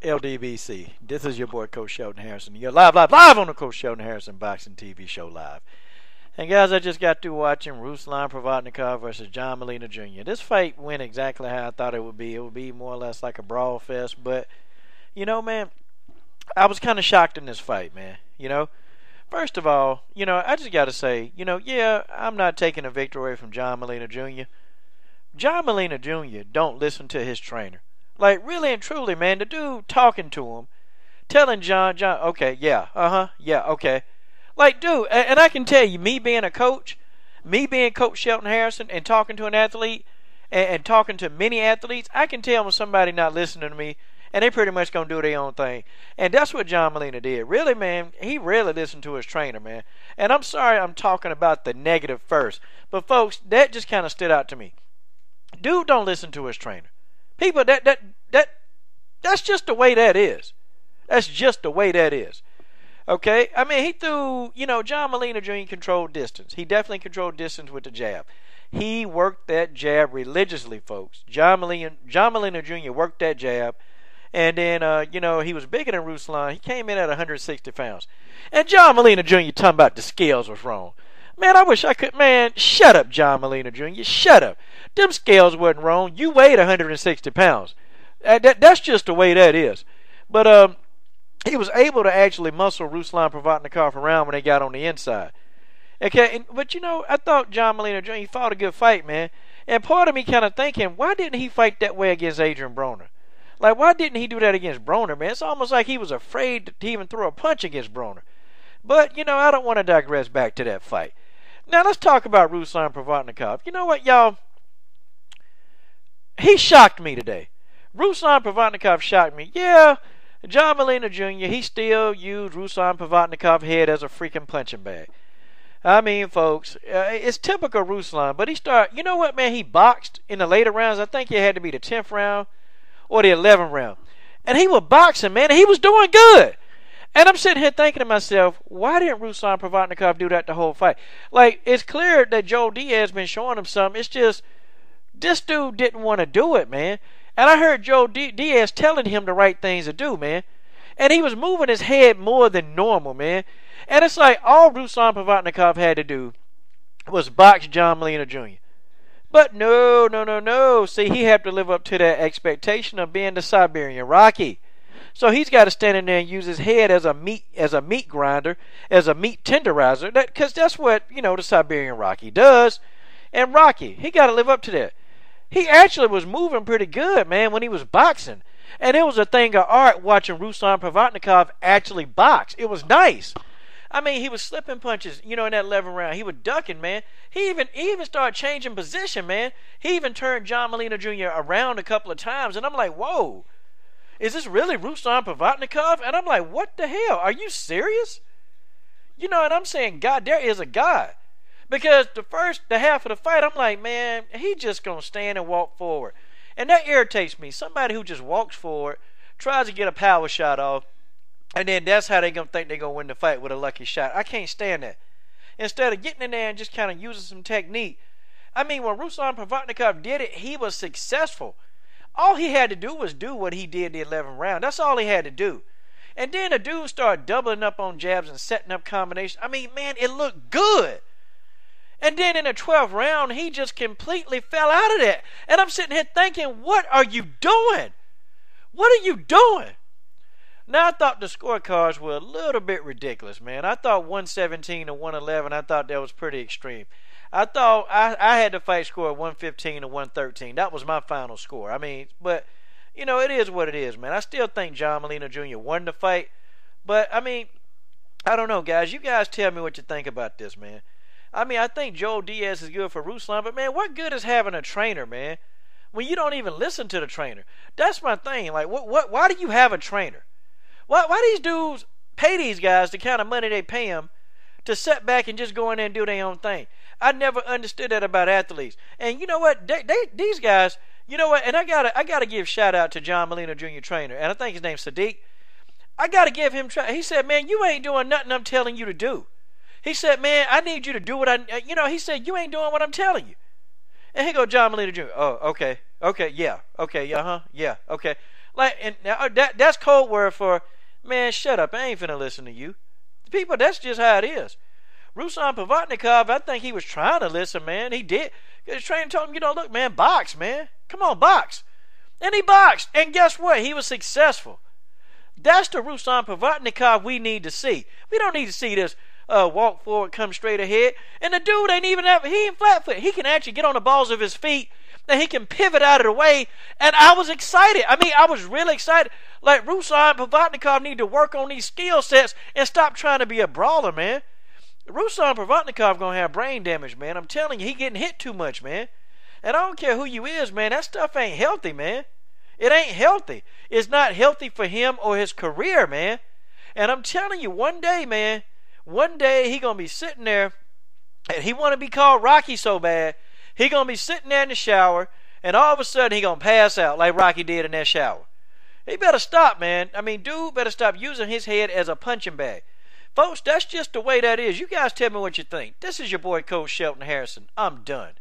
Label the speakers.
Speaker 1: LDBC. This is your boy, Coach Shelton Harrison. You're live on the Coach Shelton Harrison Boxing TV show live. And guys, I just got through watching Ruslan Provodnikov versus John Molina Jr. This fight went exactly how I thought it would be. It would be more or less like a brawl fest. But, you know, man, I was kind of shocked in this fight, man. You know, first of all, you know, I just got to say, you know, yeah, I'm not taking a victory away from John Molina Jr. John Molina Jr. don't listen to his trainer. Like, really and truly, man, the dude talking to him, telling John, okay, yeah, okay. Like, dude, and I can tell you, me being a coach, me being Coach Shelton Harrison and talking to an athlete and talking to many athletes, I can tell when somebody not listening to me and they pretty much going to do their own thing. And that's what John Molina did. Really, man, he really listened to his trainer, man. And I'm sorry I'm talking about the negative first. But, folks, that just kind of stood out to me. Dude don't listen to his trainer. People, that's just the way that is. That's just the way that is. Okay? I mean, he threw, you know, John Molina Jr. controlled distance. He definitely controlled distance with the jab. He worked that jab religiously, folks. John Molina Jr. worked that jab. And then, you know, he was bigger than Ruslan. He came in at 160 pounds. And John Molina Jr. talking about the scales was wrong. Man, I wish I could. Man, shut up, John Molina Jr. Shut up. Them scales wasn't wrong. You weighed 160 pounds. That's just the way that is. But he was able to actually muscle Ruslan Provodnikov around when they got on the inside. Okay, but you know, I thought John Molina Jr. he fought a good fight, man. And part of me kind of thinking, why didn't he fight that way against Adrian Broner? Like, why didn't he do that against Broner, man? It's almost like he was afraid to even throw a punch against Broner. But, you know, I don't want to digress back to that fight. Now, let's talk about Ruslan Provodnikov. You know what, y'all? He shocked me today. Ruslan Provodnikov shocked me. Yeah, John Molina Jr., he still used Ruslan Provodnikov's head as a freaking punching bag. I mean, folks, it's typical Ruslan, but you know what, man? He boxed in the later rounds. I think it had to be the 10th round or the 11th round. And he was boxing, man, and he was doing good. And I'm sitting here thinking to myself, why didn't Ruslan Provodnikov do that the whole fight? Like, it's clear that Joe Diaz been showing him something. It's just, this dude didn't want to do it, man. And I heard Joe Diaz telling him the right things to do, man. And he was moving his head more than normal, man. And it's like all Ruslan Provodnikov had to do was box John Molina Jr. But no. See, he had to live up to that expectation of being the Siberian Rocky. So he's got to stand in there and use his head as a meat grinder, as a meat tenderizer, because that's what, you know, the Siberian Rocky does. And Rocky, he got to live up to that. He actually was moving pretty good, man, when he was boxing. And it was a thing of art watching Ruslan Provodnikov actually box. It was nice. I mean, he was slipping punches, you know, in that 11th round. He was ducking, man. He even started changing position, man. He even turned John Molina Jr. around a couple of times. And I'm like, whoa. Is this really Ruslan Provodnikov? And I'm like, what the hell? Are you serious? You know, and I'm saying, God, there is a God. Because the half of the fight, I'm like, man, he just going to stand and walk forward. And that irritates me. Somebody who just walks forward, tries to get a power shot off, and then that's how they're going to think they're going to win the fight with a lucky shot. I can't stand that. Instead of getting in there and just kind of using some technique. I mean, when Ruslan Provodnikov did it, he was successful. All he had to do was do what he did the 11th round. That's all he had to do. And then the dude started doubling up on jabs and setting up combinations. I mean, man, it looked good. And then in the 12th round, he just completely fell out of that. And I'm sitting here thinking, what are you doing? What are you doing? Now, I thought the scorecards were a little bit ridiculous, man. I thought 117 to 111, I thought that was pretty extreme. I thought I had the fight score 115 to 113. That was my final score. I mean, but, you know, it is what it is, man. I still think John Molina Jr. won the fight. But, I mean, I don't know, guys. You guys tell me what you think about this, man. I mean, I think Joe Diaz is good for Ruslan, but, man, what good is having a trainer, man, when you don't even listen to the trainer? That's my thing. Like, why do you have a trainer? Why these dudes pay these guys the kind of money they pay them to sit back and just go in there and do their own thing? I never understood that about athletes. And you know what? These guys, you know what? And I gotta give shout out to John Molina Jr. trainer, and I think his name's Sadiq. I gotta give him. He said, man, you ain't doing nothing I'm telling you to do. He said, man, I need you to do what he said, you ain't doing what I'm telling you. And here go John Molina Jr. Oh, okay, yeah, okay, yeah, okay. Like, and that's code word for, man, shut up. I ain't finna listen to you. People, that's just how it is. Ruslan Provodnikov, I think he was trying to listen, man. He did. His trainer told him, look, man, box, man. Come on, box. And he boxed. And guess what? He was successful. That's the Ruslan Provodnikov we need to see. We don't need to see this walk forward, come straight ahead. And the dude he ain't flat foot. He can actually get on the balls of his feet, and he can pivot out of the way. And I was excited. I mean, I was really excited. Like, Ruslan Provodnikov need to work on these skill sets and stop trying to be a brawler, man. Ruslan Provodnikov gonna have brain damage, man. I'm telling you, he getting hit too much, man. And I don't care who you is, man. That stuff ain't healthy, man. It ain't healthy. It's not healthy for him or his career, man. And I'm telling you, one day, man, one day he gonna be sitting there, and he want to be called Rocky so bad. He gonna be sitting there in the shower, and all of a sudden he gonna pass out like Rocky did in that shower. He better stop, man. I mean, dude better stop using his head as a punching bag. Folks, that's just the way that is. You guys tell me what you think. This is your boy, Coach Shelton Harrison. I'm done.